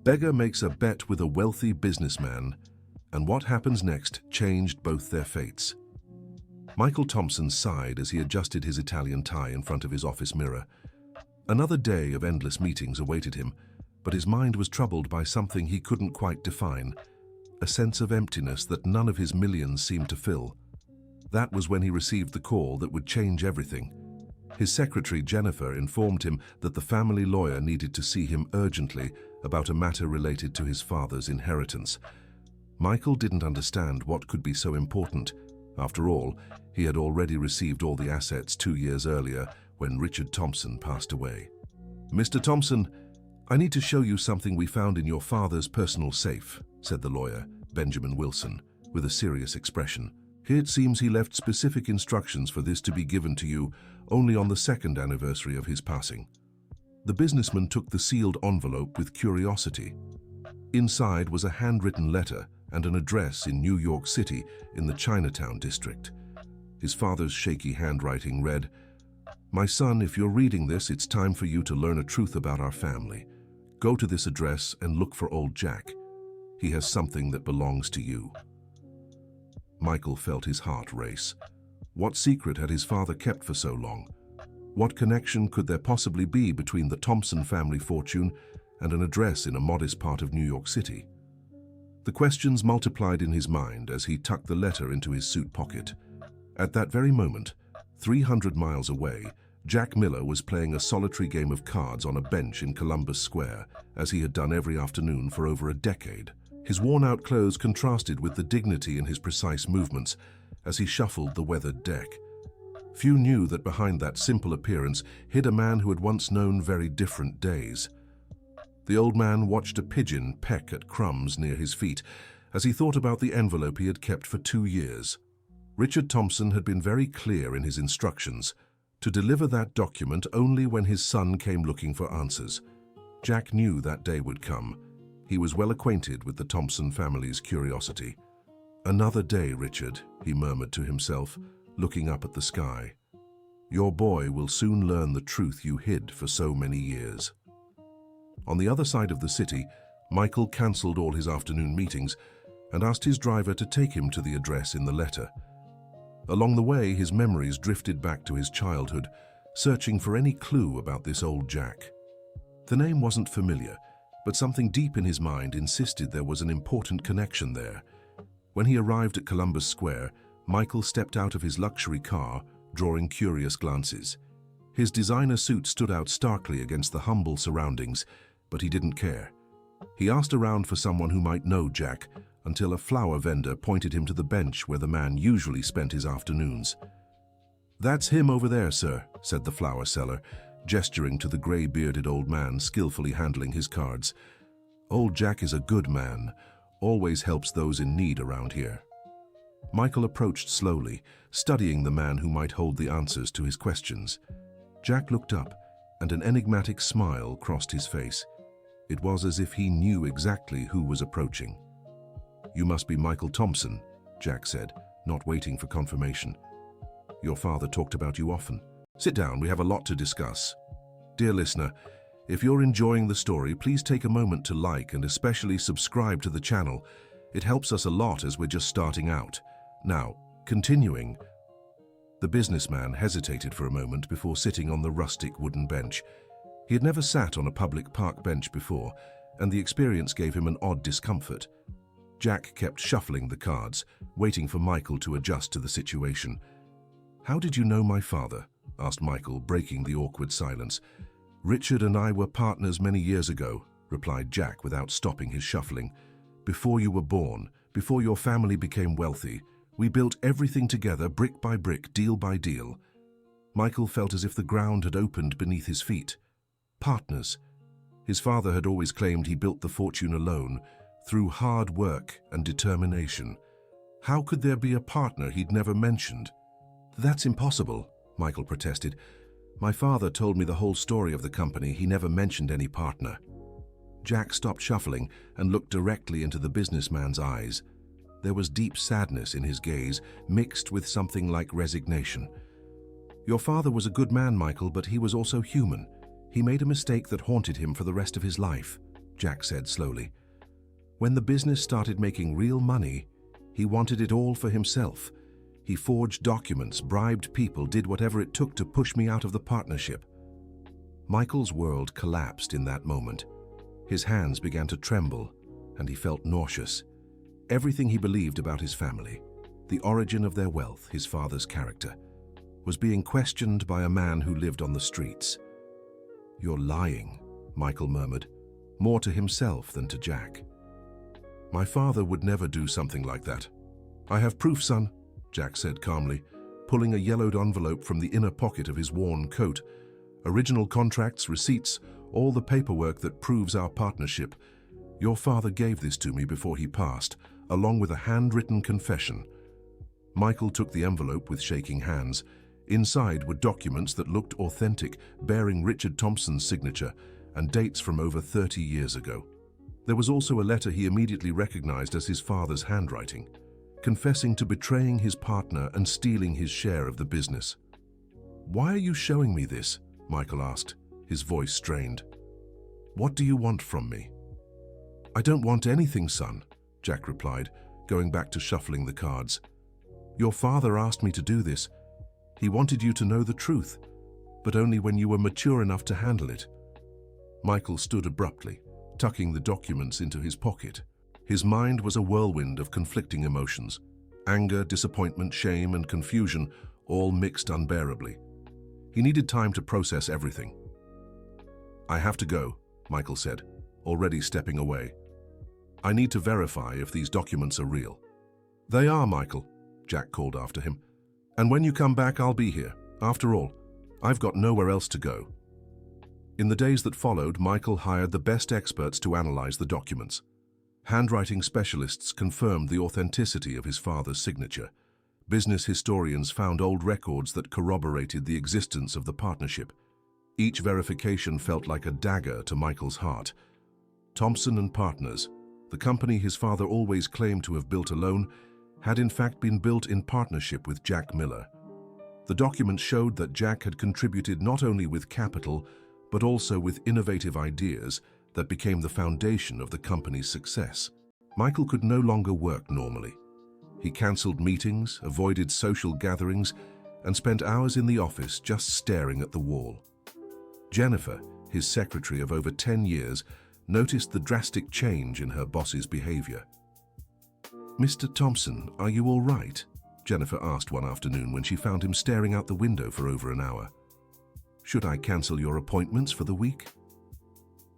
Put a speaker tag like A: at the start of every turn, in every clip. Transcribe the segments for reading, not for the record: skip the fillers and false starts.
A: Beggar makes a bet with a wealthy businessman, and what happens next changed both their fates. Michael Thompson sighed as he adjusted his Italian tie in front of his office mirror. Another day of endless meetings awaited him, but his mind was troubled by something he couldn't quite define, a sense of emptiness that none of his millions seemed to fill. That was when he received the call that would change everything. His secretary, Jennifer, informed him that the family lawyer needed to see him urgently about a matter related to his father's inheritance. Michael didn't understand what could be so important. After all, he had already received all the assets 2 years earlier when Richard Thompson passed away. "Mr. Thompson, I need to show you something we found in your father's personal safe," said the lawyer, Benjamin Wilson, with a serious expression. "Here it seems he left specific instructions for this to be given to you only on the 2nd anniversary of his passing." The businessman took the sealed envelope with curiosity. Inside was a handwritten letter and an address in New York City in the Chinatown district. His father's shaky handwriting read, "My son, if you're reading this, it's time for you to learn a truth about our family. Go to this address and look for old Jack. He has something that belongs to you." Michael felt his heart race. What secret had his father kept for so long? What connection could there possibly be between the Thompson family fortune and an address in a modest part of New York City? The questions multiplied in his mind as he tucked the letter into his suit pocket. At that very moment, 300 miles away, Jack Miller was playing a solitary game of cards on a bench in Columbus Square, as he had done every afternoon for over a decade. His worn-out clothes contrasted with the dignity in his precise movements as he shuffled the weathered deck. Few knew that behind that simple appearance hid a man who had once known very different days. The old man watched a pigeon peck at crumbs near his feet as he thought about the envelope he had kept for 2 years. Richard Thompson had been very clear in his instructions to deliver that document only when his son came looking for answers. Jack knew that day would come. He was well acquainted with the Thompson family's curiosity. "Another day, Richard," he murmured to himself, looking up at the sky. "Your boy will soon learn the truth you hid for so many years." On the other side of the city, Michael cancelled all his afternoon meetings and asked his driver to take him to the address in the letter. Along the way, his memories drifted back to his childhood, searching for any clue about this old Jack. The name wasn't familiar, but something deep in his mind insisted there was an important connection there. When he arrived at Columbus Square, Michael stepped out of his luxury car, drawing curious glances. His designer suit stood out starkly against the humble surroundings, but he didn't care. He asked around for someone who might know Jack, until a flower vendor pointed him to the bench where the man usually spent his afternoons. "That's him over there, sir," said the flower seller, gesturing to the gray-bearded old man skillfully handling his cards. "Old Jack is a good man, always helps those in need around here." Michael approached slowly, studying the man who might hold the answers to his questions. Jack looked up, and an enigmatic smile crossed his face. It was as if he knew exactly who was approaching. "You must be Michael Thompson," Jack said, not waiting for confirmation. "Your father talked about you often. Sit down, we have a lot to discuss." Dear listener, if you're enjoying the story, please take a moment to like and especially subscribe to the channel. It helps us a lot as we're just starting out. Now, continuing. The businessman hesitated for a moment before sitting on the rustic wooden bench. He had never sat on a public park bench before, and the experience gave him an odd discomfort. Jack kept shuffling the cards, waiting for Michael to adjust to the situation. "How did you know my father?" asked Michael, breaking the awkward silence. "Richard and I were partners many years ago," replied Jack without stopping his shuffling. "Before you were born, before your family became wealthy, we built everything together, brick by brick, deal by deal." Michael felt as if the ground had opened beneath his feet. Partners. His father had always claimed he built the fortune alone, through hard work and determination. How could there be a partner he'd never mentioned? "That's impossible," Michael protested. "My father told me the whole story of the company. He never mentioned any partner." Jack stopped shuffling and looked directly into the businessman's eyes. There was deep sadness in his gaze, mixed with something like resignation. "Your father was a good man, Michael, but he was also human. He made a mistake that haunted him for the rest of his life." Jack said slowly. When the business started making real money, he wanted it all for himself. He forged documents, bribed people, did whatever it took to push me out of the partnership. Michael's world collapsed in that moment. His hands began to tremble, and he felt nauseous. Everything he believed about his family, the origin of their wealth, his father's character, was being questioned by a man who lived on the streets. "You're lying," Michael murmured, more to himself than to Jack. "My father would never do something like that." "I have proof, son," Jack said calmly, pulling a yellowed envelope from the inner pocket of his worn coat. "Original contracts, receipts, all the paperwork that proves our partnership. Your father gave this to me before he passed, along with a handwritten confession." Michael took the envelope with shaking hands. Inside were documents that looked authentic, bearing Richard Thompson's signature and dates from over 30 years ago. There was also a letter he immediately recognized as his father's handwriting, confessing to betraying his partner and stealing his share of the business. "Why are you showing me this?" Michael asked, his voice strained. "What do you want from me?" "I don't want anything, son," Jack replied, going back to shuffling the cards. "Your father asked me to do this. He wanted you to know the truth, but only when you were mature enough to handle it." Michael stood abruptly, tucking the documents into his pocket. His mind was a whirlwind of conflicting emotions. Anger, disappointment, shame, and confusion, all mixed unbearably. He needed time to process everything. "I have to go," Michael said, already stepping away. "I need to verify if these documents are real." "They are, Michael," Jack called after him. "And when you come back, I'll be here. After all, I've got nowhere else to go." In the days that followed, Michael hired the best experts to analyze the documents. Handwriting specialists confirmed the authenticity of his father's signature. Business historians found old records that corroborated the existence of the partnership. Each verification felt like a dagger to Michael's heart. Thompson and Partners, the company his father always claimed to have built alone, had in fact been built in partnership with Jack Miller. The documents showed that Jack had contributed not only with capital, but also with innovative ideas that became the foundation of the company's success. Michael could no longer work normally. He cancelled meetings, avoided social gatherings, and spent hours in the office just staring at the wall. Jennifer, his secretary of over 10 years, noticed the drastic change in her boss's behavior. "Mr. Thompson, are you all right?" Jennifer asked one afternoon when she found him staring out the window for over an hour. "Should I cancel your appointments for the week?"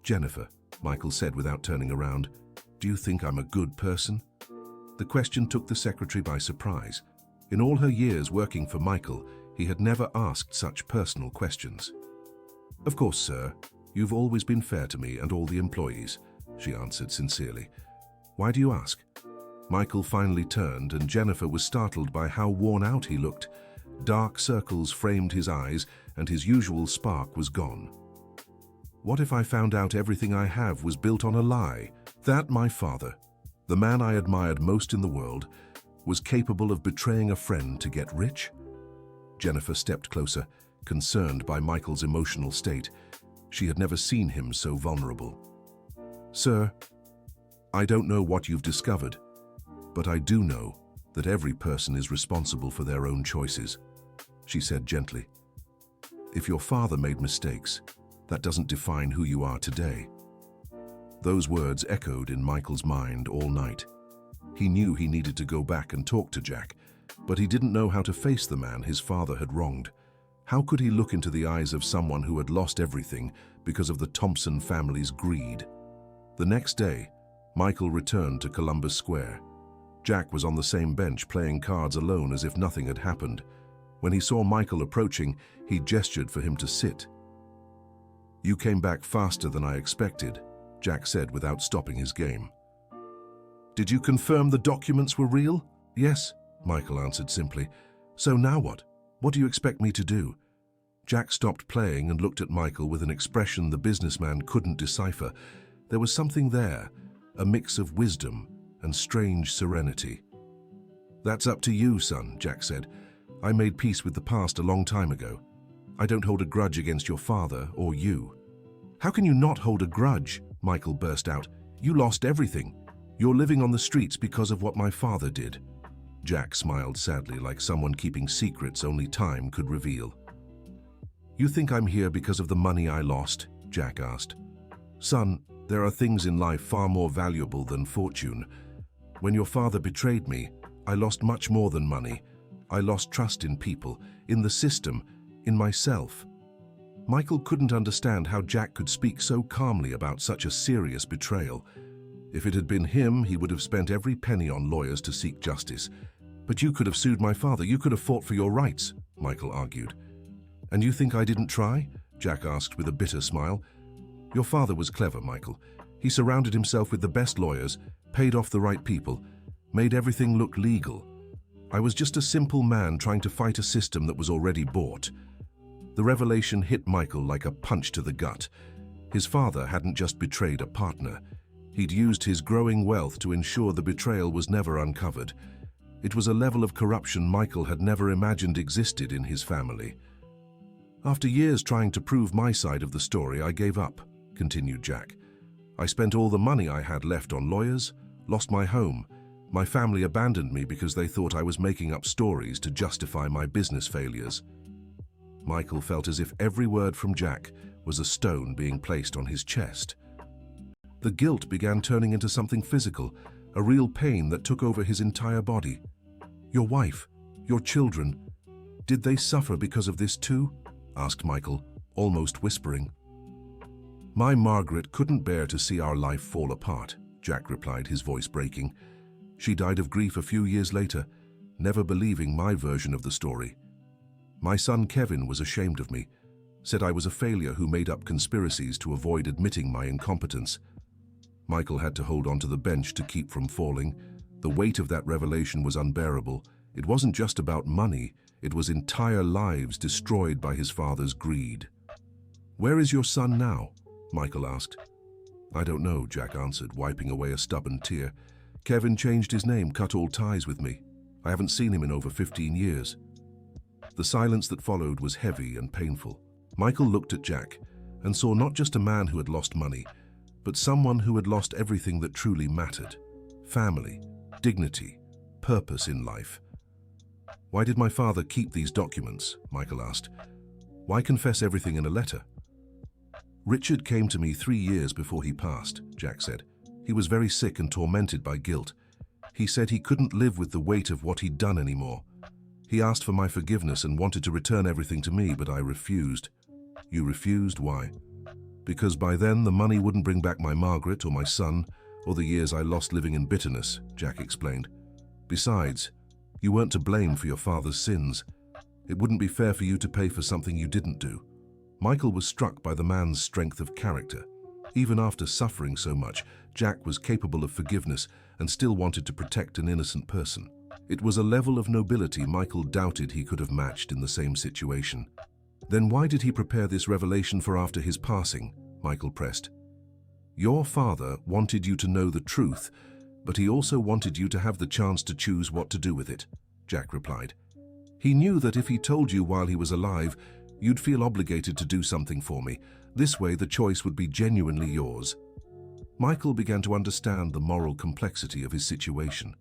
A: "Jennifer," Michael said without turning around, "do you think I'm a good person?" The question took the secretary by surprise. In all her years working for Michael, he had never asked such personal questions. "Of course, sir. You've always been fair to me and all the employees," she answered sincerely. "Why do you ask?" Michael finally turned, and Jennifer was startled by how worn out he looked. Dark circles framed his eyes, and his usual spark was gone. "What if I found out everything I have was built on a lie? That my father, the man I admired most in the world, was capable of betraying a friend to get rich?" Jennifer stepped closer, concerned by Michael's emotional state. She had never seen him so vulnerable. "Sir, I don't know what you've discovered, but I do know that every person is responsible for their own choices," she said gently. "If your father made mistakes, that doesn't define who you are today." Those words echoed in Michael's mind all night. He knew he needed to go back and talk to Jack, but he didn't know how to face the man his father had wronged. How could he look into the eyes of someone who had lost everything because of the Thompson family's greed? The next day, Michael returned to Columbus Square. Jack was on the same bench playing cards alone as if nothing had happened. When he saw Michael approaching, he gestured for him to sit. "You came back faster than I expected," Jack said without stopping his game. "Did you confirm the documents were real?" "Yes," Michael answered simply. "So now what? What do you expect me to do?" Jack stopped playing and looked at Michael with an expression the businessman couldn't decipher. There was something there, a mix of wisdom and strange serenity. "That's up to you, son," Jack said. "I made peace with the past a long time ago. I don't hold a grudge against your father or you." "How can you not hold a grudge?" Michael burst out. "You lost everything. You're living on the streets because of what my father did." Jack smiled sadly, like someone keeping secrets only time could reveal. "You think I'm here because of the money I lost?" Jack asked. "Son, there are things in life far more valuable than fortune. When your father betrayed me, I lost much more than money. I lost trust in people, in the system, in myself." Michael couldn't understand how Jack could speak so calmly about such a serious betrayal. If it had been him, he would have spent every penny on lawyers to seek justice. "But you could have sued my father. You could have fought for your rights," Michael argued. "And you think I didn't try?" Jack asked with a bitter smile. "Your father was clever, Michael. He surrounded himself with the best lawyers, paid off the right people, made everything look legal. I was just a simple man trying to fight a system that was already bought." The revelation hit Michael like a punch to the gut. His father hadn't just betrayed a partner. He'd used his growing wealth to ensure the betrayal was never uncovered. It was a level of corruption Michael had never imagined existed in his family. "After years trying to prove my side of the story, I gave up," continued Jack. "I spent all the money I had left on lawyers, lost my home. My family abandoned me because they thought I was making up stories to justify my business failures." Michael felt as if every word from Jack was a stone being placed on his chest. The guilt began turning into something physical, a real pain that took over his entire body. "Your wife, your children, did they suffer because of this too?" asked Michael, almost whispering. "My Margaret couldn't bear to see our life fall apart," Jack replied, his voice breaking. "She died of grief a few years later, never believing my version of the story. My son Kevin was ashamed of me, said I was a failure who made up conspiracies to avoid admitting my incompetence." Michael had to hold onto the bench to keep from falling. The weight of that revelation was unbearable. It wasn't just about money, it was entire lives destroyed by his father's greed. "Where is your son now?" Michael asked. "I don't know," Jack answered, wiping away a stubborn tear. "Kevin changed his name, cut all ties with me. I haven't seen him in over 15 years. The silence that followed was heavy and painful. Michael looked at Jack and saw not just a man who had lost money, but someone who had lost everything that truly mattered: family, dignity, purpose in life. "Why did my father keep these documents?" Michael asked. "Why confess everything in a letter?" "Richard came to me 3 years before he passed," Jack said. "He was very sick and tormented by guilt. He said he couldn't live with the weight of what he'd done anymore. He asked for my forgiveness and wanted to return everything to me, but I refused." "You refused? Why?" "Because by then the money wouldn't bring back my Margaret or my son, or the years I lost living in bitterness," Jack explained. "Besides, you weren't to blame for your father's sins. It wouldn't be fair for you to pay for something you didn't do." Michael was struck by the man's strength of character. Even after suffering so much, Jack was capable of forgiveness and still wanted to protect an innocent person. It was a level of nobility Michael doubted he could have matched in the same situation. "Then why did he prepare this revelation for after his passing?" Michael pressed. "Your father wanted you to know the truth, but he also wanted you to have the chance to choose what to do with it," Jack replied. "He knew that if he told you while he was alive, you'd feel obligated to do something for me. This way the choice would be genuinely yours." Michael began to understand the moral complexity of his situation.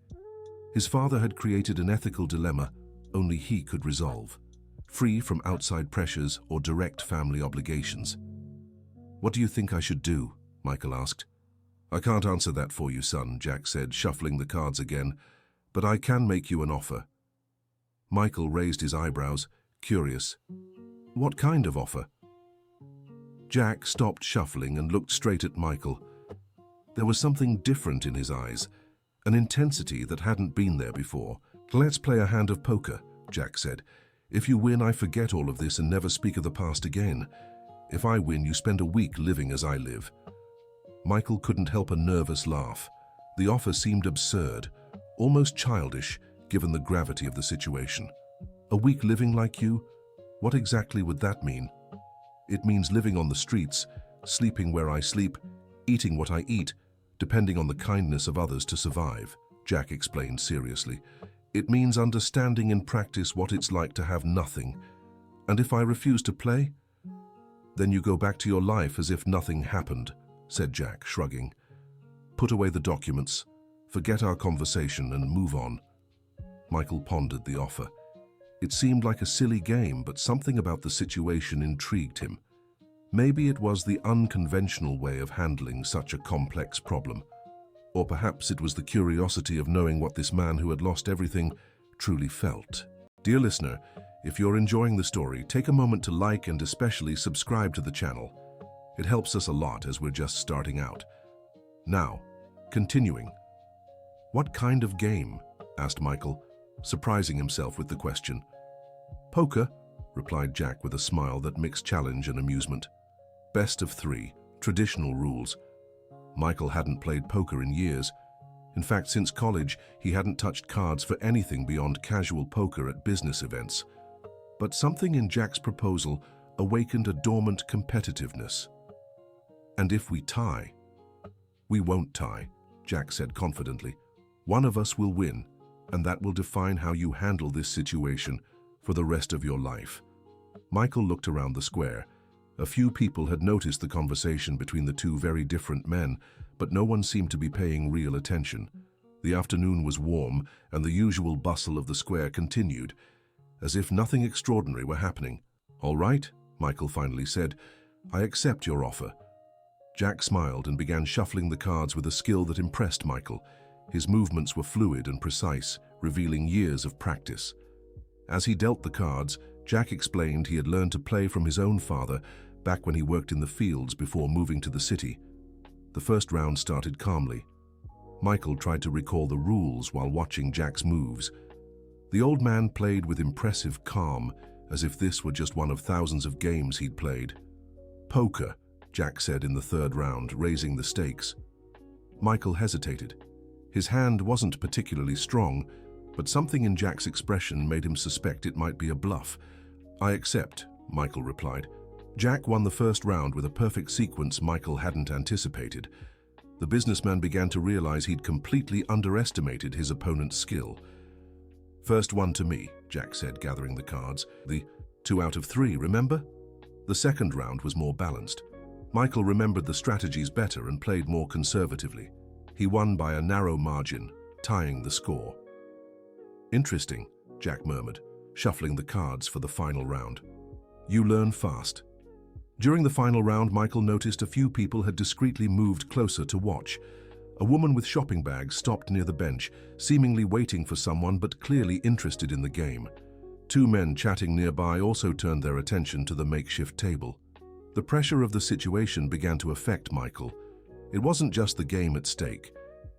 A: His father had created an ethical dilemma only he could resolve, free from outside pressures or direct family obligations. "What do you think I should do?" Michael asked. "I can't answer that for you, son," Jack said, shuffling the cards again, "but I can make you an offer." Michael raised his eyebrows, curious. "What kind of offer?" Jack stopped shuffling and looked straight at Michael. There was something different in his eyes, an intensity that hadn't been there before. "Let's play a hand of poker," Jack said. "If you win, I forget all of this and never speak of the past again. If I win, you spend a week living as I live." Michael couldn't help a nervous laugh. The offer seemed absurd, almost childish, given the gravity of the situation. "A week living like you? What exactly would that mean?" "It means living on the streets, sleeping where I sleep, eating what I eat, depending on the kindness of others to survive," Jack explained seriously. "It means understanding in practice what it's like to have nothing. And if I refuse to play, then you go back to your life as if nothing happened," said Jack, shrugging. "Put away the documents, forget our conversation and move on." Michael pondered the offer. It seemed like a silly game, but something about the situation intrigued him. Maybe it was the unconventional way of handling such a complex problem. Or perhaps it was the curiosity of knowing what this man who had lost everything truly felt. Dear listener, if you're enjoying the story, take a moment to like and especially subscribe to the channel. It helps us a lot as we're just starting out. Now, continuing. "What kind of game?" asked Michael, surprising himself with the question. "Poker," replied Jack with a smile that mixed challenge and amusement. "Best of 3, traditional rules." Michael hadn't played poker in years. In fact, since college, he hadn't touched cards for anything beyond casual poker at business events. But something in Jack's proposal awakened a dormant competitiveness. "And if we tie?" "We won't tie," Jack said confidently. "One of us will win, and that will define how you handle this situation for the rest of your life." Michael looked around the square. A few people had noticed the conversation between the two very different men, but no one seemed to be paying real attention. The afternoon was warm, and the usual bustle of the square continued, as if nothing extraordinary were happening. "All right," Michael finally said, "I accept your offer." Jack smiled and began shuffling the cards with a skill that impressed Michael. His movements were fluid and precise, revealing years of practice. As he dealt the cards, Jack explained he had learned to play from his own father back when he worked in the fields before moving to the city. The first round started calmly. Michael tried to recall the rules while watching Jack's moves. The old man played with impressive calm, as if this were just one of thousands of games he'd played. "Poker," Jack said in the third round, raising the stakes. Michael hesitated. His hand wasn't particularly strong, but something in Jack's expression made him suspect it might be a bluff. "I accept," Michael replied. Jack won the first round with a perfect sequence Michael hadn't anticipated. The businessman began to realize he'd completely underestimated his opponent's skill. "First one to me," Jack said, gathering the cards. "The 2 out of 3, remember?" The second round was more balanced. Michael remembered the strategies better and played more conservatively. He won by a narrow margin, tying the score. "Interesting," Jack murmured, shuffling the cards for the final round. "You learn fast." During the final round, Michael noticed a few people had discreetly moved closer to watch. A woman with shopping bags stopped near the bench, seemingly waiting for someone but clearly interested in the game. 2 men chatting nearby also turned their attention to the makeshift table. The pressure of the situation began to affect Michael. It wasn't just the game at stake.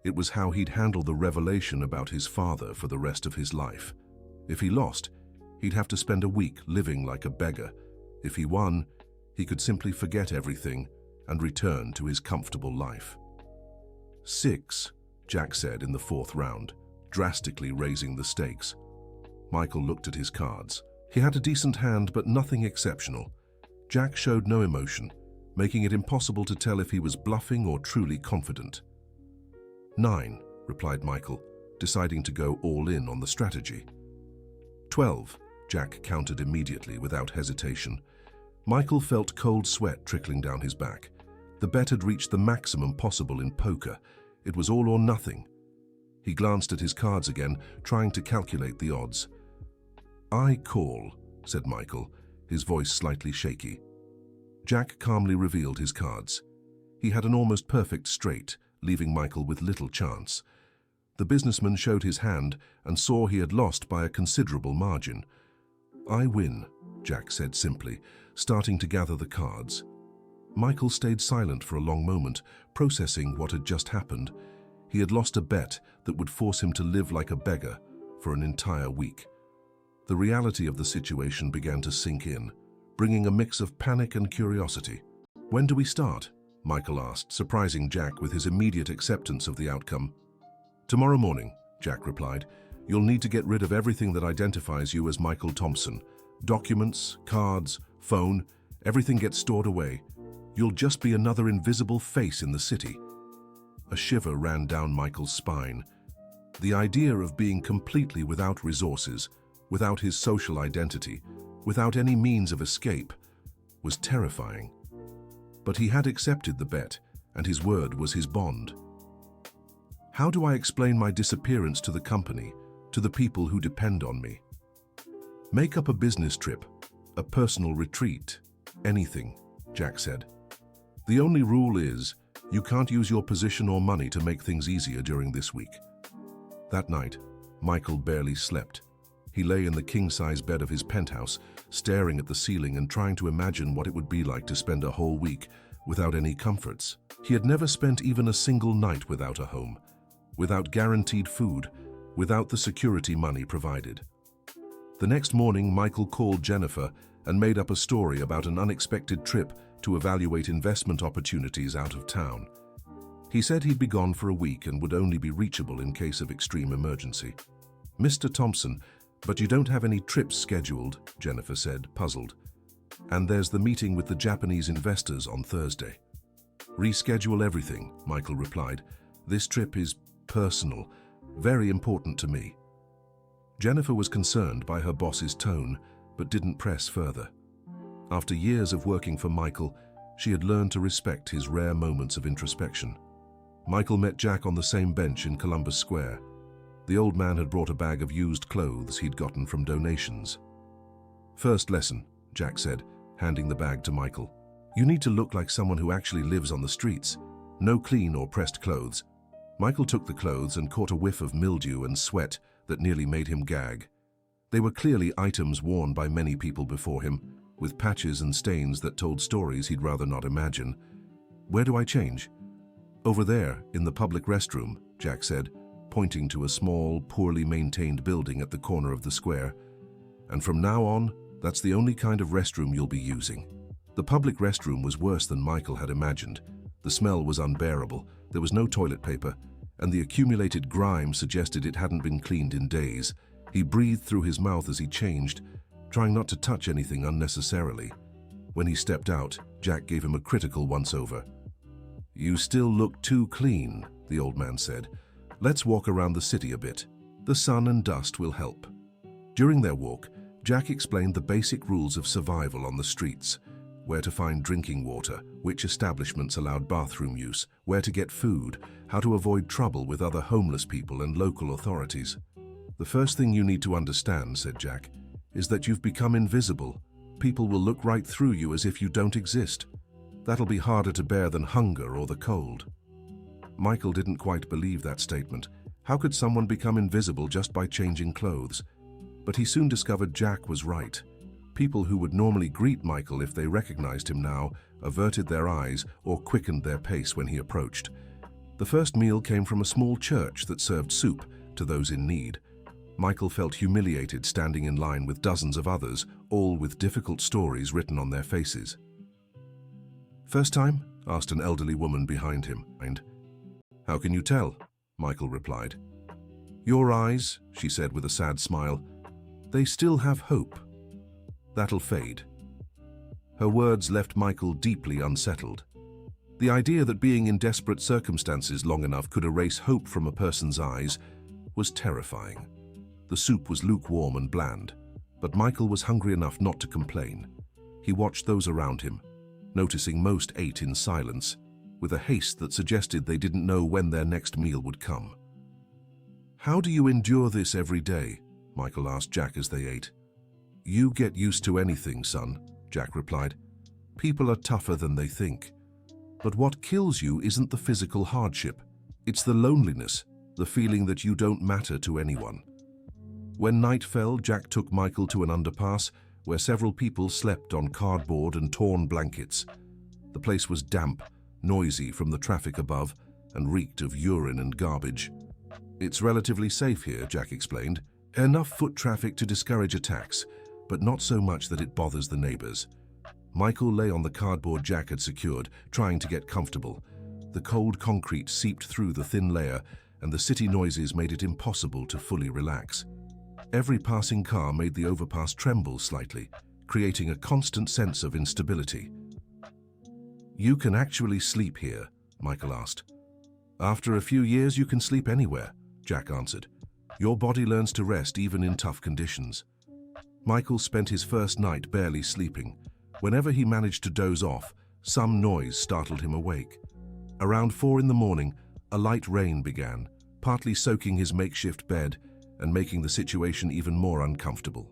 A: It was how he'd handle the revelation about his father for the rest of his life. If he lost, he'd have to spend a week living like a beggar. If he won, he could simply forget everything and return to his comfortable life. 6, Jack said in the 4th round, drastically raising the stakes. Michael looked at his cards. He had a decent hand, but nothing exceptional. Jack showed no emotion, making it impossible to tell if he was bluffing or truly confident. 9, replied Michael, deciding to go all in on the strategy. 12, Jack countered immediately without hesitation. Michael felt cold sweat trickling down his back. The bet had reached the maximum possible in poker. It was all or nothing. He glanced at his cards again, trying to calculate the odds. "I call," said Michael, his voice slightly shaky. Jack calmly revealed his cards. He had an almost perfect straight, leaving Michael with little chance. The businessman showed his hand and saw he had lost by a considerable margin. "I win," Jack said simply, starting to gather the cards. Michael stayed silent for a long moment, processing what had just happened. He had lost a bet that would force him to live like a beggar for an entire week. The reality of the situation began to sink in, bringing a mix of panic and curiosity. "When do we start?" Michael asked, surprising Jack with his immediate acceptance of the outcome. "Tomorrow morning," Jack replied. "You'll need to get rid of everything that identifies you as Michael Thompson. Documents, cards, phone, everything gets stored away. You'll just be another invisible face in the city." A shiver ran down Michael's spine. The idea of being completely without resources, without his social identity, without any means of escape, was terrifying. But he had accepted the bet, and his word was his bond. How do I explain my disappearance to the company, to the people who depend on me? Make up a business trip, a personal retreat, anything, Jack said. The only rule is, you can't use your position or money to make things easier during this week. That night, Michael barely slept. He lay in the king-size bed of his penthouse, staring at the ceiling and trying to imagine what it would be like to spend a whole week without any comforts. He had never spent even a single night without a home, without guaranteed food, without the security money provided. The next morning, Michael called Jennifer and made up a story about an unexpected trip to evaluate investment opportunities out of town. He said he'd be gone for a week and would only be reachable in case of extreme emergency. "Mr. Thompson, but you don't have any trips scheduled," Jennifer said, puzzled. "And there's the meeting with the Japanese investors on Thursday." "Reschedule everything," Michael replied. "This trip is personal, very important to me." Jennifer was concerned by her boss's tone, but didn't press further. After years of working for Michael, she had learned to respect his rare moments of introspection. Michael met Jack on the same bench in Columbus Square. The old man had brought a bag of used clothes he'd gotten from donations. "First lesson," Jack said, handing the bag to Michael. "You need to look like someone who actually lives on the streets. No clean or pressed clothes." Michael took the clothes and caught a whiff of mildew and sweat that nearly made him gag. They were clearly items worn by many people before him, with patches and stains that told stories he'd rather not imagine. "Where do I change?" "Over there, in the public restroom," Jack said, pointing to a small, poorly maintained building at the corner of the square. "And from now on, that's the only kind of restroom you'll be using." The public restroom was worse than Michael had imagined. The smell was unbearable, there was no toilet paper, and the accumulated grime suggested it hadn't been cleaned in days. He breathed through his mouth as he changed, trying not to touch anything unnecessarily. When he stepped out, Jack gave him a critical once-over. "You still look too clean," the old man said. "Let's walk around the city a bit. The sun and dust will help." During their walk, Jack explained the basic rules of survival on the streets: where to find drinking water, which establishments allowed bathroom use, where to get food, how to avoid trouble with other homeless people and local authorities. "The first thing you need to understand," said Jack, "is that you've become invisible. People will look right through you as if you don't exist. That'll be harder to bear than hunger or the cold." Michael didn't quite believe that statement. How could someone become invisible just by changing clothes? But he soon discovered Jack was right. People who would normally greet Michael if they recognized him now averted their eyes or quickened their pace when he approached. The first meal came from a small church that served soup to those in need. Michael felt humiliated standing in line with dozens of others, all with difficult stories written on their faces. "First time?" asked an elderly woman behind him. "How can you tell?" Michael replied. "Your eyes," she said with a sad smile, "they still have hope. That'll fade." Her words left Michael deeply unsettled. The idea that being in desperate circumstances long enough could erase hope from a person's eyes was terrifying. The soup was lukewarm and bland, but Michael was hungry enough not to complain. He watched those around him, noticing most ate in silence, with a haste that suggested they didn't know when their next meal would come. "How do you endure this every day?" Michael asked Jack as they ate. "You get used to anything, son," Jack replied. "People are tougher than they think. But what kills you isn't the physical hardship. It's the loneliness, the feeling that you don't matter to anyone." When night fell, Jack took Michael to an underpass where several people slept on cardboard and torn blankets. The place was damp, noisy from the traffic above, and reeked of urine and garbage. "It's relatively safe here," Jack explained. "Enough foot traffic to discourage attacks, but not so much that it bothers the neighbors." Michael lay on the cardboard Jack had secured, trying to get comfortable. The cold concrete seeped through the thin layer, and the city noises made it impossible to fully relax. Every passing car made the overpass tremble slightly, creating a constant sense of instability. "You can actually sleep here?" Michael asked. "After a few years, you can sleep anywhere," Jack answered. "Your body learns to rest even in tough conditions." Michael spent his first night barely sleeping. Whenever he managed to doze off, some noise startled him awake. Around 4 in the morning, a light rain began, partly soaking his makeshift bed and making the situation even more uncomfortable.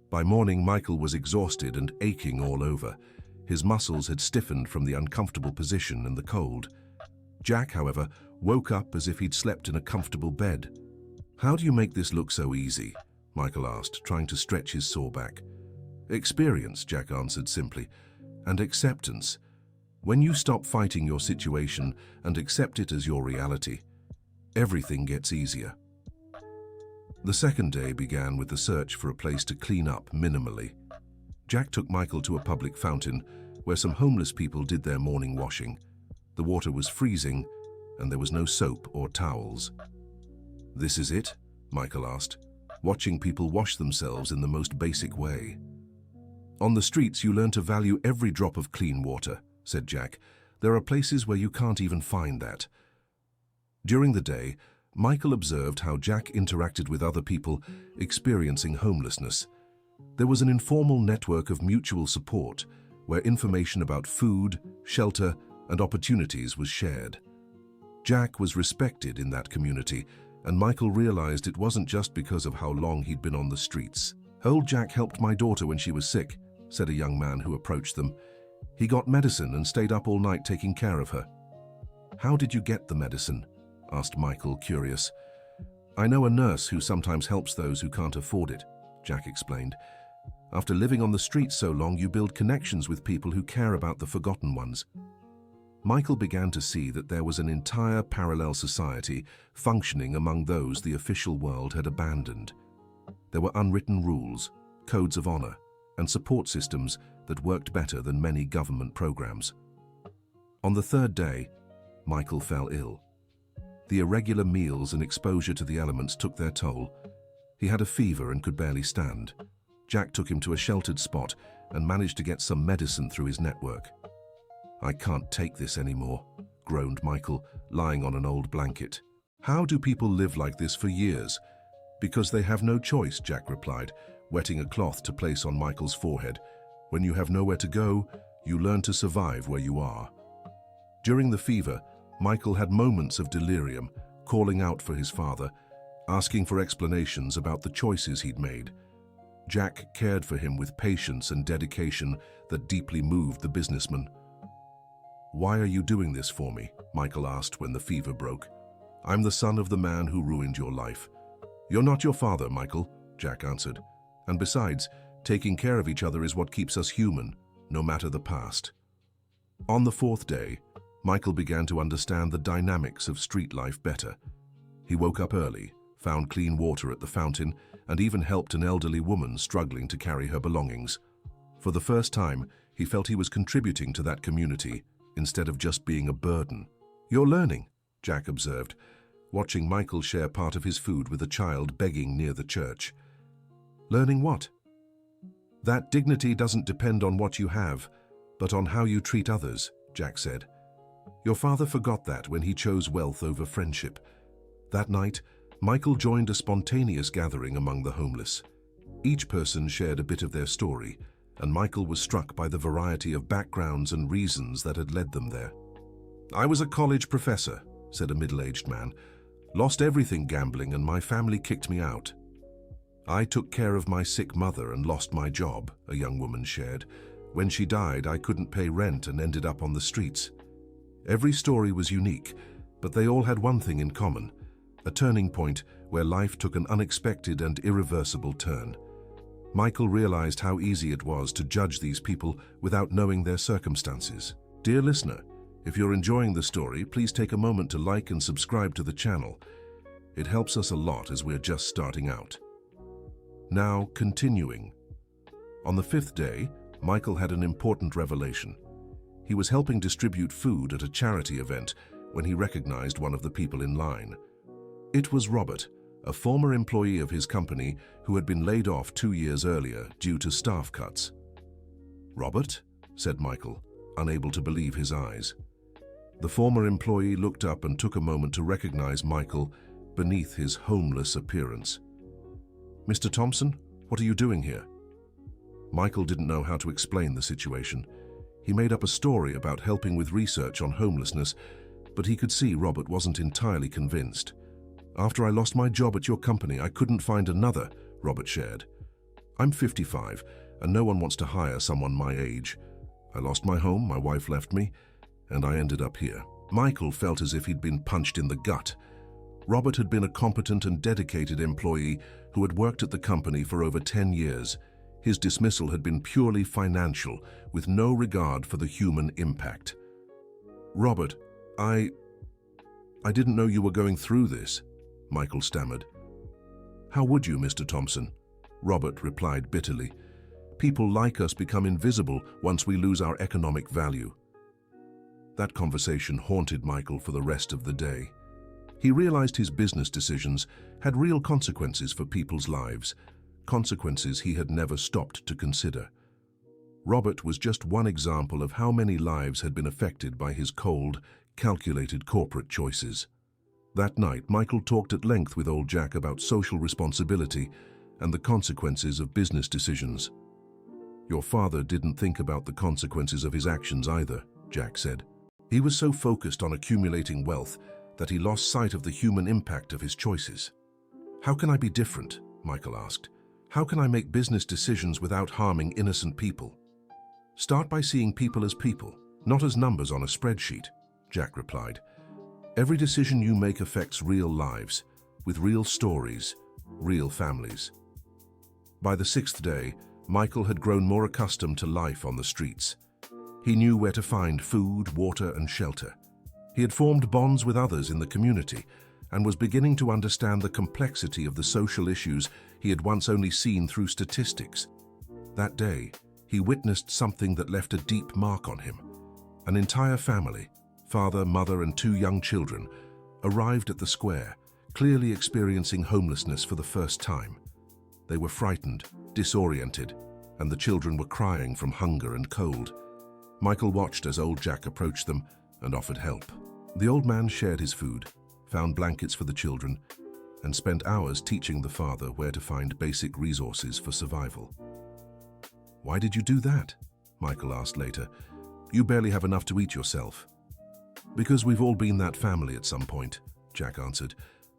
A: By morning, Michael was exhausted and aching all over. His muscles had stiffened from the uncomfortable position and the cold. Jack, however, woke up as if he'd slept in a comfortable bed. "How do you make this look so easy?" Michael asked, trying to stretch his sore back. "Experience," Jack answered simply, "and acceptance. When you stop fighting your situation and accept it as your reality, everything gets easier." The second day began with the search for a place to clean up minimally. Jack took Michael to a public fountain where some homeless people did their morning washing. The water was freezing and there was no soap or towels. "This is it?" Michael asked, watching people wash themselves in the most basic way. "On the streets, you learn to value every drop of clean water," said Jack. "There are places where you can't even find that." During the day, Michael observed how Jack interacted with other people experiencing homelessness. There was an informal network of mutual support where information about food, shelter, and opportunities was shared. Jack was respected in that community, and Michael realized it wasn't just because of how long he'd been on the streets. "Old Jack helped my daughter when she was sick," said a young man who approached them. "He got medicine and stayed up all night taking care of her." "How did you get the medicine?" asked Michael, curious. "I know a nurse who sometimes helps those who can't afford it," Jack explained. "After living on the streets so long, you build connections with people who care about the forgotten ones." Michael began to see that there was an entire parallel society functioning among those the official world had abandoned. There were unwritten rules, codes of honor, and support systems that worked better than many government programs. On the third day, Michael fell ill. The irregular meals and exposure to the elements took their toll. He had a fever and could barely stand. Jack took him to a sheltered spot and managed to get some medicine through his network. "I can't take this anymore," groaned Michael, lying on an old blanket. "How do people live like this for years?" "Because they have no choice," Jack replied, wetting a cloth to place on Michael's forehead. "When you have nowhere to go, you learn to survive where you are." During the fever, Michael had moments of delirium, calling out for his father, asking for explanations about the choices he'd made. Jack cared for him with patience and dedication that deeply moved the businessman. "Why are you doing this for me?" Michael asked when the fever broke. "I'm the son of the man who ruined your life." "You're not your father, Michael," Jack answered. "And besides, taking care of each other is what keeps us human, no matter the past." On the fourth day, Michael began to understand the dynamics of street life better. He woke up early, found clean water at the fountain, and even helped an elderly woman struggling to carry her belongings. For the first time, he felt he was contributing to that community instead of just being a burden. "You're learning," Jack observed, watching Michael share part of his food with a child begging near the church. "Learning what?" "That dignity doesn't depend on what you have, but on how you treat others," Jack said. "Your father forgot that when he chose wealth over friendship." That night, Michael joined a spontaneous gathering among the homeless. Each person shared a bit of their story, and Michael was struck by the variety of backgrounds and reasons that had led them there. "I was a college professor," said a middle-aged man. "Lost everything gambling and my family kicked me out." "I took care of my sick mother and lost my job," a young woman shared. "When she died, I couldn't pay rent and ended up on the streets." Every story was unique, but they all had one thing in common: a turning point where life took an unexpected and irreversible turn. Michael realized how easy it was to judge these people without knowing their circumstances. Dear listener, if you're enjoying the story, please take a moment to like and subscribe to the channel. It helps us a lot as we're just starting out. Now, continuing. On the fifth day, Michael had an important revelation. He was helping distribute food at a charity event when he recognized one of the people in line. It was Robert, a former employee of his company who had been laid off 2 years earlier due to staff cuts. "Robert?" said Michael, unable to believe his eyes. The former employee looked up and took a moment to recognize Michael beneath his homeless appearance. "Mr. Thompson, what are you doing here?" Michael didn't know how to explain the situation. He made up a story about helping with research on homelessness, but he could see Robert wasn't entirely convinced. "After I lost my job at your company, I couldn't find another," Robert shared. "I'm 55, and no one wants to hire someone my age. I lost my home, my wife left me, and I ended up here." Michael felt as if he'd been punched in the gut. Robert had been a competent and dedicated employee who had worked at the company for over 10 years. His dismissal had been purely financial, with no regard for the human impact. "Robert, I didn't know you were going through this," Michael stammered. "How would you, Mr. Thompson?" Robert replied bitterly. "People like us become invisible once we lose our economic value." That conversation haunted Michael for the rest of the day. He realized his business decisions had real consequences for people's lives, consequences he had never stopped to consider. Robert was just one example of how many lives had been affected by his cold, calculated corporate choices. That night, Michael talked at length with old Jack about social responsibility and the consequences of business decisions. "Your father didn't think about the consequences of his actions either," Jack said. "He was so focused on accumulating wealth that he lost sight of the human impact of his choices." "How can I be different?" Michael asked. "How can I make business decisions without harming innocent people?" "Start by seeing people as people, not as numbers on a spreadsheet," Jack replied. "Every decision you make affects real lives, with real stories, real families." By the 6th day, Michael had grown more accustomed to life on the streets. He knew where to find food, water, and shelter. He had formed bonds with others in the community and was beginning to understand the complexity of the social issues he had once only seen through statistics. That day, he witnessed something that left a deep mark on him. An entire family, father, mother, and 2 young children, arrived at the square, clearly experiencing homelessness for the first time. They were frightened, disoriented, and the children were crying from hunger and cold. Michael watched as old Jack approached them and offered help. The old man shared his food, found blankets for the children, and spent hours teaching the father where to find basic resources for survival. "Why did you do that?" Michael asked later. "You barely have enough to eat yourself." "Because we've all been that family at some point," Jack answered.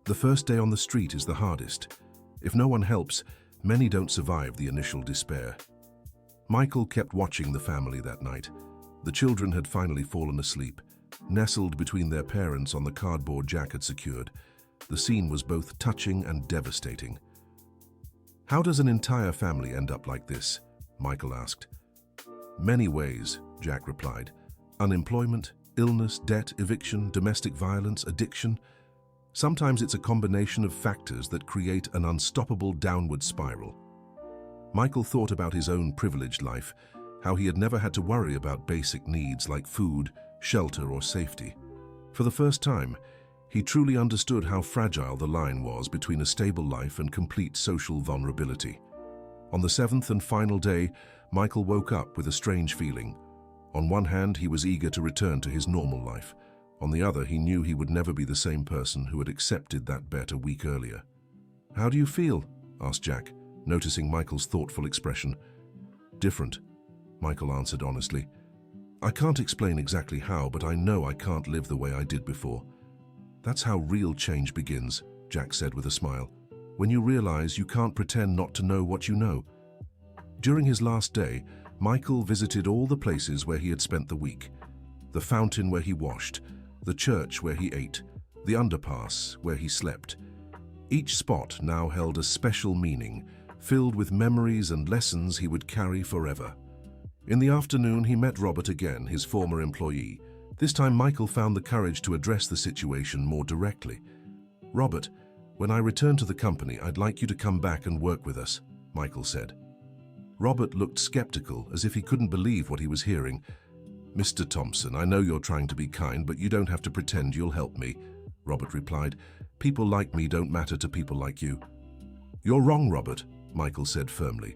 A: "The first day on the street is the hardest. If no one helps, many don't survive the initial despair." Michael kept watching the family that night. The children had finally fallen asleep, nestled between their parents on the cardboard Jack had secured. The scene was both touching and devastating. "How does an entire family end up like this?" Michael asked. "Many ways," Jack replied. "Unemployment, illness, debt, eviction, domestic violence, addiction. Sometimes it's a combination of factors that create an unstoppable downward spiral." Michael thought about his own privileged life, how he had never had to worry about basic needs like food, shelter, or safety. For the first time, he truly understood how fragile the line was between a stable life and complete social vulnerability. On the 7th and final day, Michael woke up with a strange feeling. On one hand, he was eager to return to his normal life. On the other, he knew he would never be the same person who had accepted that bet a week earlier. "How do you feel?" asked Jack, noticing Michael's thoughtful expression. "Different," Michael answered honestly. "I can't explain exactly how, but I know I can't live the way I did before." "That's how real change begins," Jack said with a smile. "When you realize you can't pretend not to know what you know." During his last day, Michael visited all the places where he had spent the week. The fountain where he washed, the church where he ate, the underpass where he slept. Each spot now held a special meaning, filled with memories and lessons he would carry forever. In the afternoon, he met Robert again, his former employee. This time, Michael found the courage to address the situation more directly. "Robert, when I return to the company, I'd like you to come back and work with us," Michael said. Robert looked skeptical, as if he couldn't believe what he was hearing. "Mr. Thompson, I know you're trying to be kind, but you don't have to pretend you'll help me," Robert replied. "People like me don't matter to people like you." "You're wrong, Robert," Michael said firmly.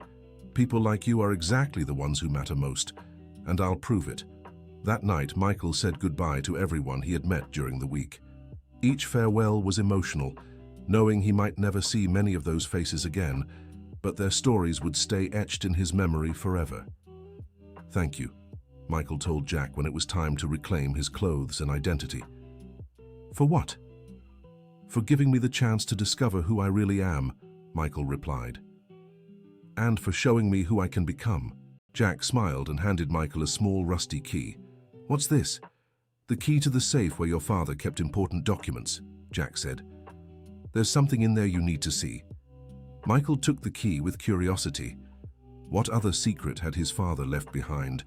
A: "People like you are exactly the ones who matter most, and I'll prove it." That night, Michael said goodbye to everyone he had met during the week. Each farewell was emotional, knowing he might never see many of those faces again, but their stories would stay etched in his memory forever. "Thank you," Michael told Jack when it was time to reclaim his clothes and identity. For what? For giving me the chance to discover who I really am, Michael replied. And for showing me who I can become. Jack smiled and handed Michael a small rusty key. What's this? The key to the safe where your father kept important documents, Jack said. There's something in there you need to see. Michael took the key with curiosity. What other secret had his father left behind?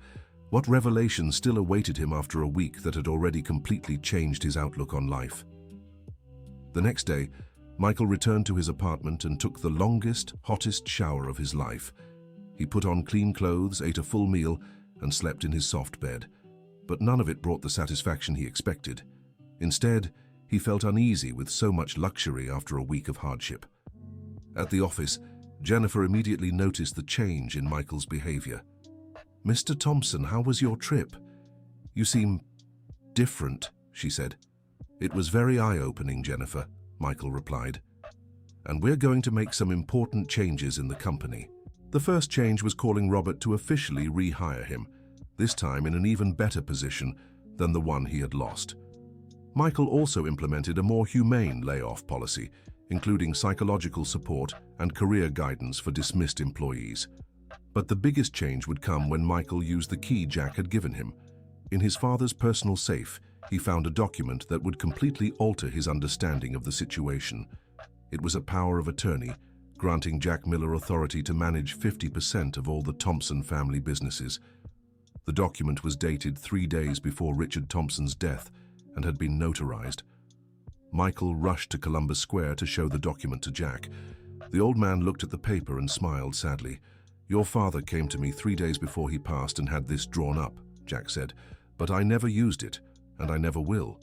A: What revelation still awaited him after a week that had already completely changed his outlook on life? The next day, Michael returned to his apartment and took the longest, hottest shower of his life. He put on clean clothes, ate a full meal, and slept in his soft bed. But none of it brought the satisfaction he expected. Instead, he felt uneasy with so much luxury after a week of hardship. At the office, Jennifer immediately noticed the change in Michael's behavior. "Mr. Thompson, how was your trip? You seem different," she said. "It was very eye-opening, Jennifer," Michael replied. "And we're going to make some important changes in the company." The first change was calling Robert to officially rehire him, this time in an even better position than the one he had lost. Michael also implemented a more humane layoff policy, including psychological support and career guidance for dismissed employees. But the biggest change would come when Michael used the key Jack had given him. In his father's personal safe, he found a document that would completely alter his understanding of the situation. It was a power of attorney, granting Jack Miller authority to manage 50% of all the Thompson family businesses. The document was dated 3 days before Richard Thompson's death and had been notarized. Michael rushed to Columbus Square to show the document to Jack. The old man looked at the paper and smiled sadly. "Your father came to me 3 days before he passed and had this drawn up," Jack said, "but I never used it, and I never will."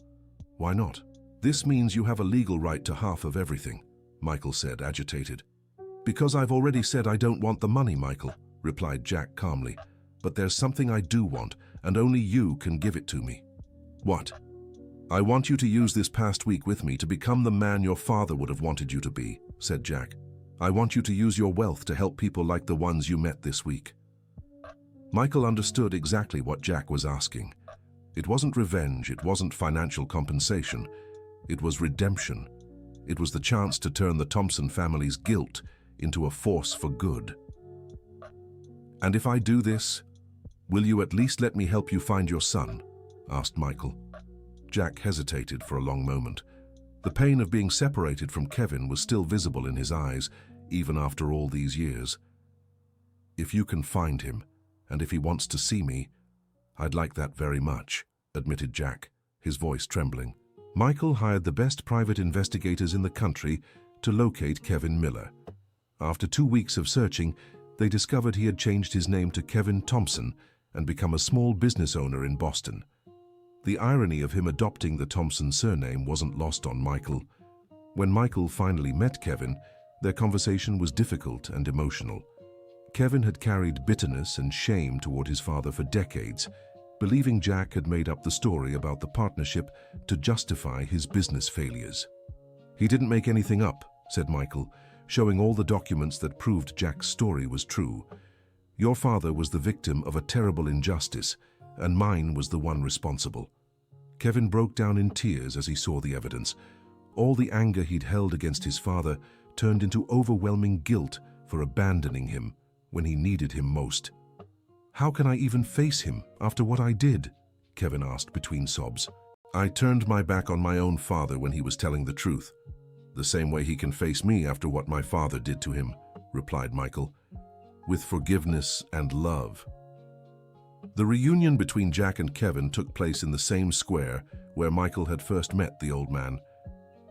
A: "Why not?" "This means you have a legal right to half of everything," Michael said, agitated. "Because I've already said I don't want the money, Michael," replied Jack calmly. "But there's something I do want, and only you can give it to me." "What?" "I want you to use this past week with me to become the man your father would have wanted you to be," said Jack. "I want you to use your wealth to help people like the ones you met this week." Michael understood exactly what Jack was asking. It wasn't revenge, it wasn't financial compensation. It was redemption. It was the chance to turn the Thompson family's guilt into a force for good. "And if I do this, will you at least let me help you find your son?" asked Michael. Jack hesitated for a long moment. The pain of being separated from Kevin was still visible in his eyes, even after all these years. "If you can find him, and if he wants to see me, I'd like that very much," admitted Jack, his voice trembling. Michael hired the best private investigators in the country to locate Kevin Miller. After 2 weeks of searching, they discovered he had changed his name to Kevin Thompson and become a small business owner in Boston. The irony of him adopting the Thompson surname wasn't lost on Michael. When Michael finally met Kevin, their conversation was difficult and emotional. Kevin had carried bitterness and shame toward his father for decades, believing Jack had made up the story about the partnership to justify his business failures. "He didn't make anything up," said Michael, showing all the documents that proved Jack's story was true. "Your father was the victim of a terrible injustice, and mine was the one responsible." Kevin broke down in tears as he saw the evidence. All the anger he'd held against his father turned into overwhelming guilt for abandoning him when he needed him most. "How can I even face him after what I did?" Kevin asked between sobs. "I turned my back on my own father when he was telling the truth. The same way he can face me after what my father did to him," replied Michael, "with forgiveness and love." The reunion between Jack and Kevin took place in the same square where Michael had first met the old man.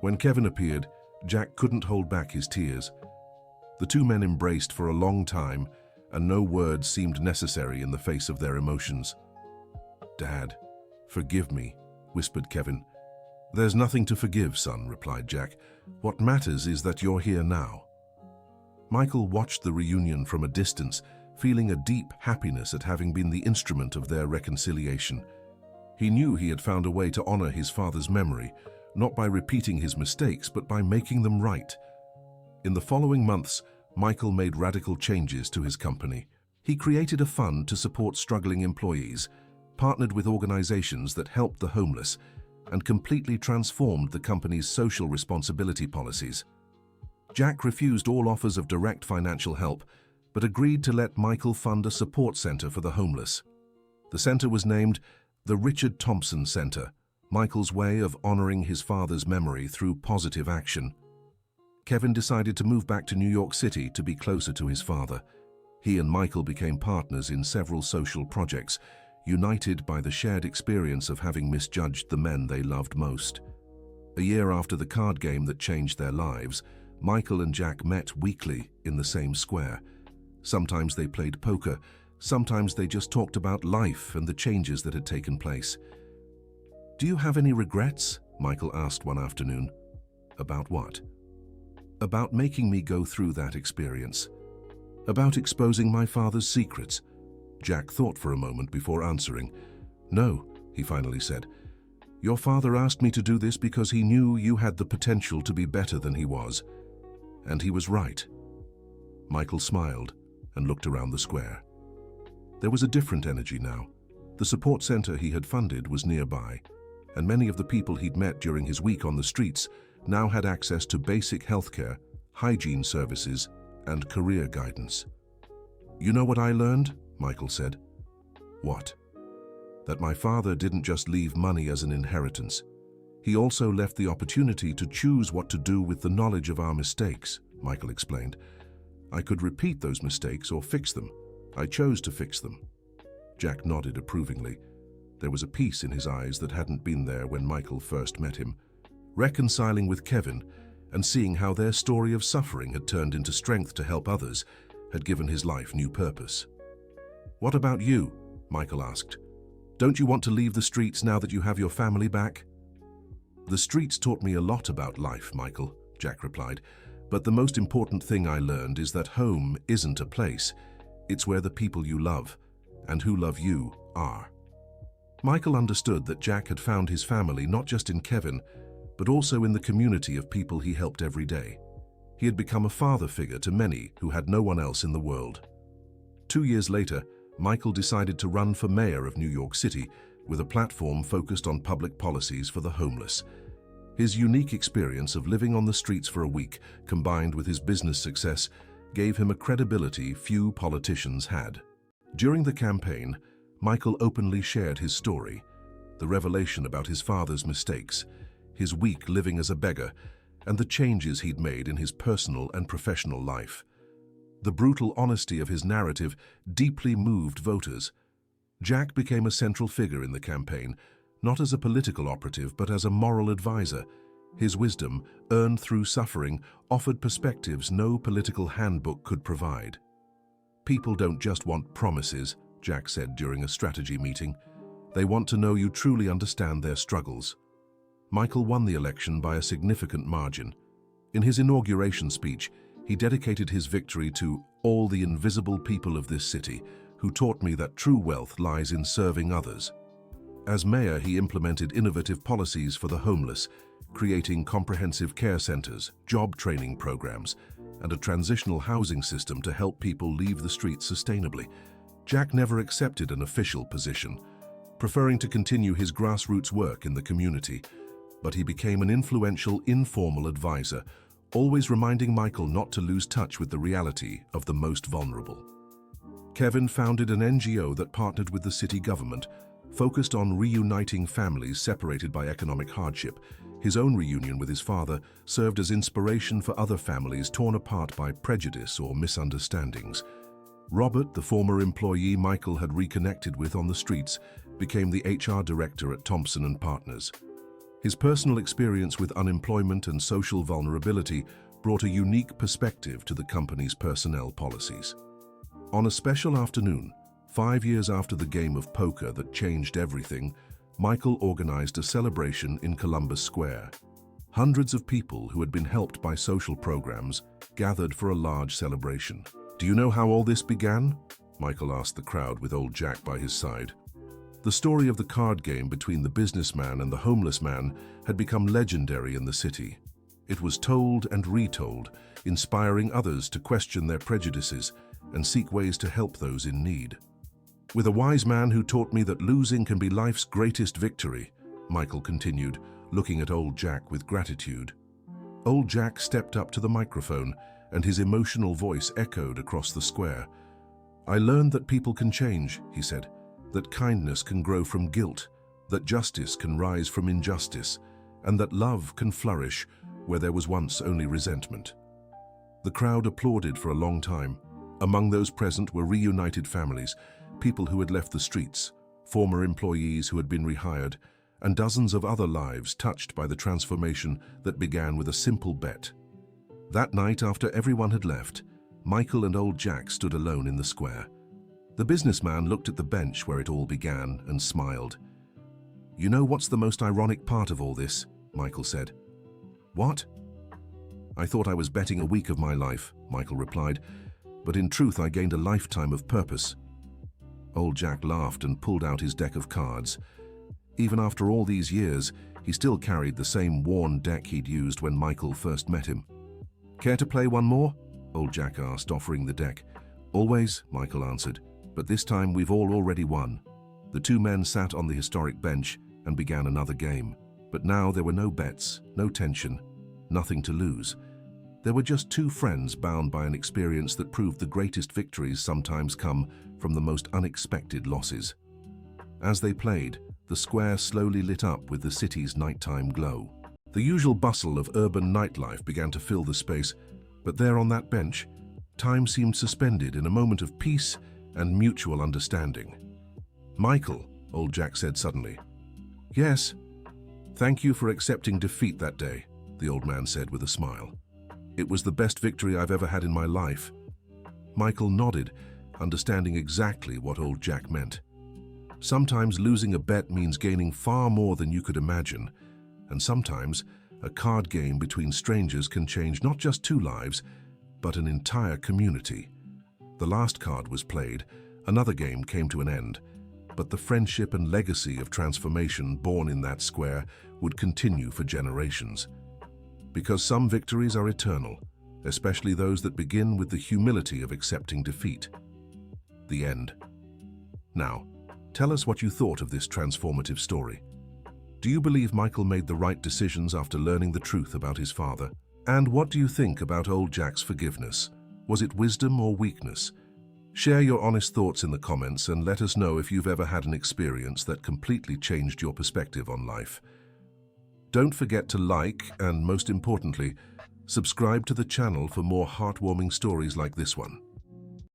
A: When Kevin appeared, Jack couldn't hold back his tears. The two men embraced for a long time, and no words seemed necessary in the face of their emotions. "Dad, forgive me," whispered Kevin. "There's nothing to forgive, son," replied Jack. "What matters is that you're here now." Michael watched the reunion from a distance, feeling a deep happiness at having been the instrument of their reconciliation. He knew he had found a way to honor his father's memory, not by repeating his mistakes, but by making them right. In the following months, Michael made radical changes to his company. He created a fund to support struggling employees, partnered with organizations that helped the homeless, and completely transformed the company's social responsibility policies. Jack refused all offers of direct financial help, but agreed to let Michael fund a support center for the homeless. The center was named the Richard Thompson Center, Michael's way of honoring his father's memory through positive action. Kevin decided to move back to New York City to be closer to his father. He and Michael became partners in several social projects, united by the shared experience of having misjudged the men they loved most. A year after the card game that changed their lives, Michael and Jack met weekly in the same square. Sometimes they played poker, sometimes they just talked about life and the changes that had taken place. "Do you have any regrets?" Michael asked one afternoon. "About what?" "About making me go through that experience. About exposing my father's secrets." Jack thought for a moment before answering. "No," he finally said. "Your father asked me to do this because he knew you had the potential to be better than he was. And he was right." Michael smiled and looked around the square. There was a different energy now. The support center he had funded was nearby, and many of the people he'd met during his week on the streets now had access to basic healthcare, hygiene services, and career guidance. "You know what I learned?" Michael said. "What?" "That my father didn't just leave money as an inheritance. He also left the opportunity to choose what to do with the knowledge of our mistakes," Michael explained. "I could repeat those mistakes or fix them. I chose to fix them." Jack nodded approvingly. There was a peace in his eyes that hadn't been there when Michael first met him. Reconciling with Kevin and seeing how their story of suffering had turned into strength to help others had given his life new purpose. "What about you?" Michael asked. "Don't you want to leave the streets now that you have your family back?" "The streets taught me a lot about life, Michael," Jack replied. "But the most important thing I learned is that home isn't a place. It's where the people you love, and who love you, are." Michael understood that Jack had found his family not just in Kevin, but also in the community of people he helped every day. He had become a father figure to many who had no one else in the world. 2 years later, Michael decided to run for mayor of New York City with a platform focused on public policies for the homeless. His unique experience of living on the streets for a week, combined with his business success, gave him a credibility few politicians had. During the campaign, Michael openly shared his story, the revelation about his father's mistakes, his week living as a beggar, and the changes he'd made in his personal and professional life. The brutal honesty of his narrative deeply moved voters. Jack became a central figure in the campaign, not as a political operative but as a moral advisor. His wisdom, earned through suffering, offered perspectives no political handbook could provide. "People don't just want promises," Jack said during a strategy meeting. "They want to know you truly understand their struggles." Michael won the election by a significant margin. In his inauguration speech, he dedicated his victory to all the invisible people of this city who taught me that true wealth lies in serving others. As mayor, he implemented innovative policies for the homeless, creating comprehensive care centers, job training programs, and a transitional housing system to help people leave the streets sustainably. Jack never accepted an official position, preferring to continue his grassroots work in the community, but he became an influential, informal advisor, always reminding Michael not to lose touch with the reality of the most vulnerable. Kevin founded an NGO that partnered with the city government, focused on reuniting families separated by economic hardship. His own reunion with his father served as inspiration for other families torn apart by prejudice or misunderstandings. Robert, the former employee Michael had reconnected with on the streets, became the HR director at Thompson & Partners. His personal experience with unemployment and social vulnerability brought a unique perspective to the company's personnel policies. On a special afternoon, 5 years after the game of poker that changed everything, Michael organized a celebration in Columbus Square. Hundreds of people who had been helped by social programs gathered for a large celebration. "Do you know how all this began?" Michael asked the crowd with old Jack by his side. The story of the card game between the businessman and the homeless man had become legendary in the city. It was told and retold, inspiring others to question their prejudices and seek ways to help those in need. "With a wise man who taught me that losing can be life's greatest victory," Michael continued, looking at old Jack with gratitude. Old Jack stepped up to the microphone, and his emotional voice echoed across the square. "I learned that people can change," he said, "that kindness can grow from guilt, that justice can rise from injustice, and that love can flourish where there was once only resentment." The crowd applauded for a long time. Among those present were reunited families, people who had left the streets, former employees who had been rehired, and dozens of other lives touched by the transformation that began with a simple bet. That night, after everyone had left, Michael and old Jack stood alone in the square. The businessman looked at the bench where it all began and smiled. "You know what's the most ironic part of all this?" Michael said. "What?" "I thought I was betting a week of my life," Michael replied, "but in truth I gained a lifetime of purpose." Old Jack laughed and pulled out his deck of cards. Even after all these years, he still carried the same worn deck he'd used when Michael first met him. "Care to play one more?" Old Jack asked, offering the deck. "Always," Michael answered, "but this time we've all already won." The two men sat on the historic bench and began another game. But now there were no bets, no tension, nothing to lose. There were just two friends bound by an experience that proved the greatest victories sometimes come from the most unexpected losses. As they played, the square slowly lit up with the city's nighttime glow. The usual bustle of urban nightlife began to fill the space, but there on that bench, time seemed suspended in a moment of peace and mutual understanding. "Michael," old Jack said suddenly. "Yes?" "Thank you for accepting defeat that day," the old man said with a smile. "It was the best victory I've ever had in my life." Michael nodded, understanding exactly what old Jack meant. Sometimes losing a bet means gaining far more than you could imagine, and sometimes a card game between strangers can change not just two lives, but an entire community. The last card was played, another game came to an end, but the friendship and legacy of transformation born in that square would continue for generations. Because some victories are eternal, especially those that begin with the humility of accepting defeat. The end. Now, tell us what you thought of this transformative story. Do you believe Michael made the right decisions after learning the truth about his father? And what do you think about old Jack's forgiveness? Was it wisdom or weakness? Share your honest thoughts in the comments and let us know if you've ever had an experience that completely changed your perspective on life. Don't forget to like and, most importantly, subscribe to the channel for more heartwarming stories like this one.